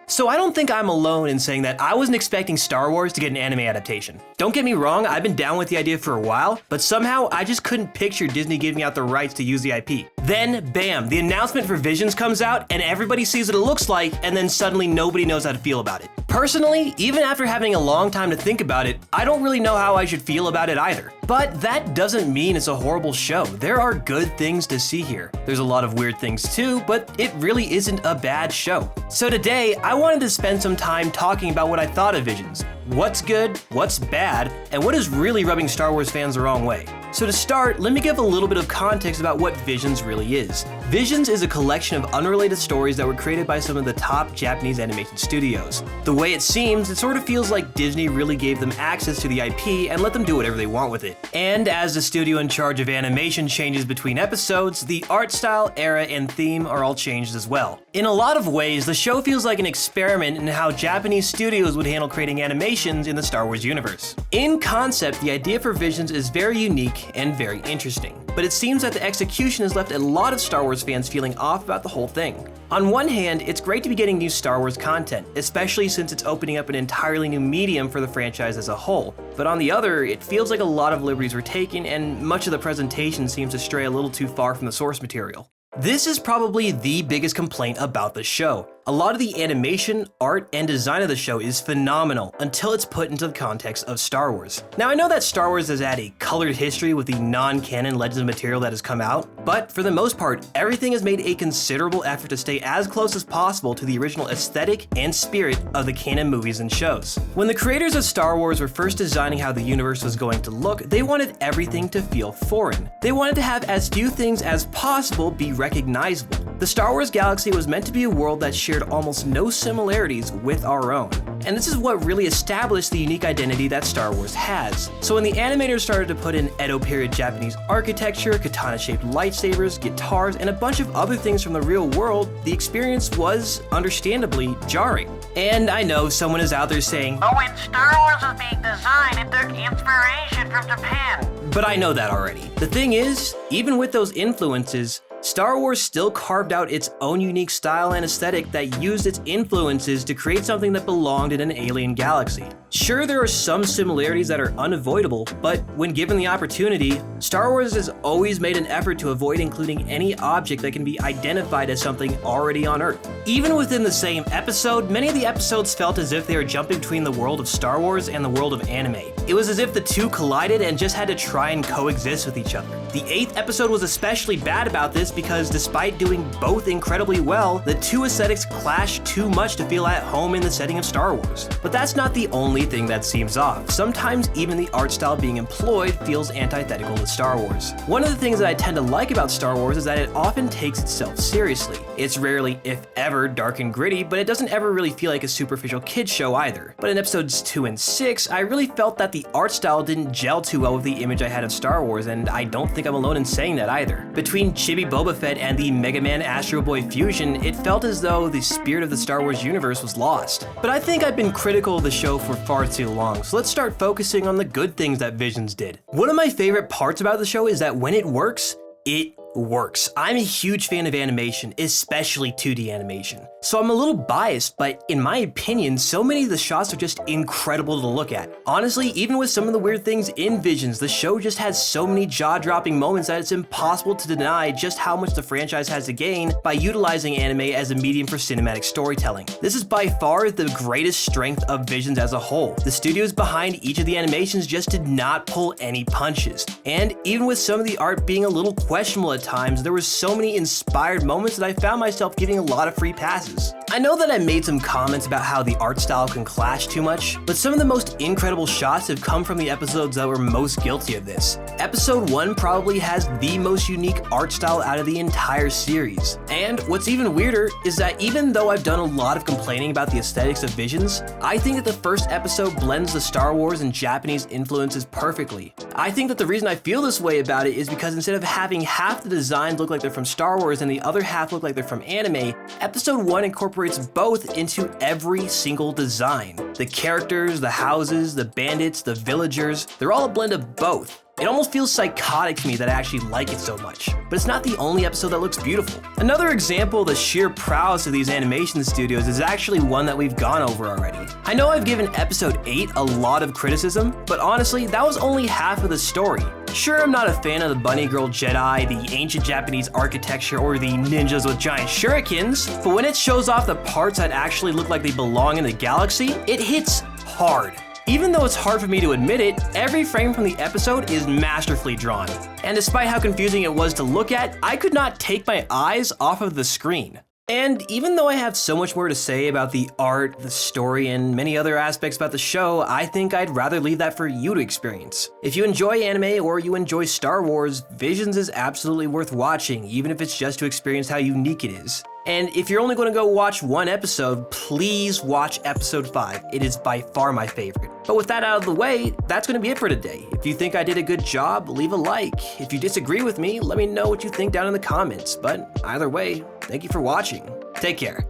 So I don't think I'm alone in saying that I wasn't expecting Star Wars to get an anime adaptation. Don't get me wrong, I've been down with the idea for a while, but somehow I just couldn't picture Disney giving out the rights to use the IP. Then, bam, the announcement for Visions comes out and everybody sees what it looks like, and then suddenly nobody knows how to feel about it. Personally, even after having a long time to think about it, I don't really know how I should feel about it either. But that doesn't mean it's a horrible show. There are good things to see here. There's a lot of weird things too, but it really isn't a bad show. So today, I wanted to spend some time talking about what I thought of Visions. What's good, what's bad, and what is really rubbing Star Wars fans the wrong way. So to start, let me give a little bit of context about what Visions really is. Visions is a collection of unrelated stories that were created by some of the top Japanese animation studios. The way it seems, it sort of feels like Disney really gave them access to the IP and let them do whatever they want with it. And as the studio in charge of animation changes between episodes, the art style, era, and theme are all changed as well. In a lot of ways, the show feels like an experiment in how Japanese studios would handle creating animations in the Star Wars universe. In concept, the idea for Visions is very unique and very interesting, but it seems that the execution has left a lot of Star Wars fans feeling off about the whole thing. On one hand, it's great to be getting new Star Wars content, especially since it's opening up an entirely new medium for the franchise as a whole. But on the other, it feels like a lot of liberties were taken and much of the presentation seems to stray a little too far from the source material. This is probably the biggest complaint about the show. A lot of the animation, art, and design of the show is phenomenal until it's put into the context of Star Wars. Now I know that Star Wars has had a colored history with the non-canon Legends material that has come out, but for the most part, everything has made a considerable effort to stay as close as possible to the original aesthetic and spirit of the canon movies and shows. When the creators of Star Wars were first designing how the universe was going to look, they wanted everything to feel foreign. They wanted to have as few things as possible be recognizable. The Star Wars galaxy was meant to be a world that shared almost no similarities with our own. And this is what really established the unique identity that Star Wars has. So when the animators started to put in Edo period Japanese architecture, katana-shaped lightsabers, guitars, and a bunch of other things from the real world, the experience was, understandably, jarring. And I know someone is out there saying, "Oh, when Star Wars was being designed, it took inspiration from Japan." But I know that already. The thing is, even with those influences, Star Wars still carved out its own unique style and aesthetic that used its influences to create something that belonged in an alien galaxy. Sure, there are some similarities that are unavoidable, but when given the opportunity, Star Wars has always made an effort to avoid including any object that can be identified as something already on Earth. Even within the same episode, many of the episodes felt as if they were jumping between the world of Star Wars and the world of anime. It was as if the two collided and just had to try and coexist with each other. The 8th episode was especially bad about this because despite doing both incredibly well, the two aesthetics clashed too much to feel at home in the setting of Star Wars. But that's not the only thing that seems off. Sometimes even the art style being employed feels antithetical to Star Wars. One of the things that I tend to like about Star Wars is that it often takes itself seriously. It's rarely, if ever, dark and gritty, but it doesn't ever really feel like a superficial kids show either. But in episodes 2 and 6, I really felt that the art style didn't gel too well with the image I had of Star Wars, and I don't think I'm alone in saying that either. Between Chibi Boba Fett and the Mega Man Astro Boy fusion, it felt as though the spirit of the Star Wars universe was lost. But I think I've been critical of the show for far too long, so let's start focusing on the good things that Visions did. One of my favorite parts about the show is that when it works, it works. I'm a huge fan of animation, especially 2D animation. So I'm a little biased, but in my opinion, so many of the shots are just incredible to look at. Honestly, even with some of the weird things in Visions, the show just has so many jaw-dropping moments that it's impossible to deny just how much the franchise has to gain by utilizing anime as a medium for cinematic storytelling. This is by far the greatest strength of Visions as a whole. The studios behind each of the animations just did not pull any punches. And even with some of the art being a little questionable at times, there were so many inspired moments that I found myself giving a lot of free passes. I know that I made some comments about how the art style can clash too much, but some of the most incredible shots have come from the episodes that were most guilty of this. Episode 1 probably has the most unique art style out of the entire series. And what's even weirder is that even though I've done a lot of complaining about the aesthetics of Visions, I think that the first episode blends the Star Wars and Japanese influences perfectly. I think that the reason I feel this way about it is because instead of having half the designs look like they're from Star Wars and the other half look like they're from anime, episode 1 incorporates both into every single design. The characters, the houses, the bandits, the villagers, they're all a blend of both. It almost feels psychotic to me that I actually like it so much. But it's not the only episode that looks beautiful. Another example of the sheer prowess of these animation studios is actually one that we've gone over already. I know I've given episode 8 a lot of criticism, but honestly, that was only half of the story. Sure, I'm not a fan of the Bunny Girl Jedi, the ancient Japanese architecture, or the ninjas with giant shurikens, but when it shows off the parts that actually look like they belong in the galaxy, it hits hard. Even though it's hard for me to admit it, every frame from the episode is masterfully drawn. And despite how confusing it was to look at, I could not take my eyes off of the screen. And even though I have so much more to say about the art, the story, and many other aspects about the show, I think I'd rather leave that for you to experience. If you enjoy anime or you enjoy Star Wars, Visions is absolutely worth watching, even if it's just to experience how unique it is. And if you're only going to go watch one episode, please watch episode 5. It is by far my favorite. But with that out of the way, that's going to be it for today. If you think I did a good job, leave a like. If you disagree with me, let me know what you think down in the comments. But either way, thank you for watching. Take care.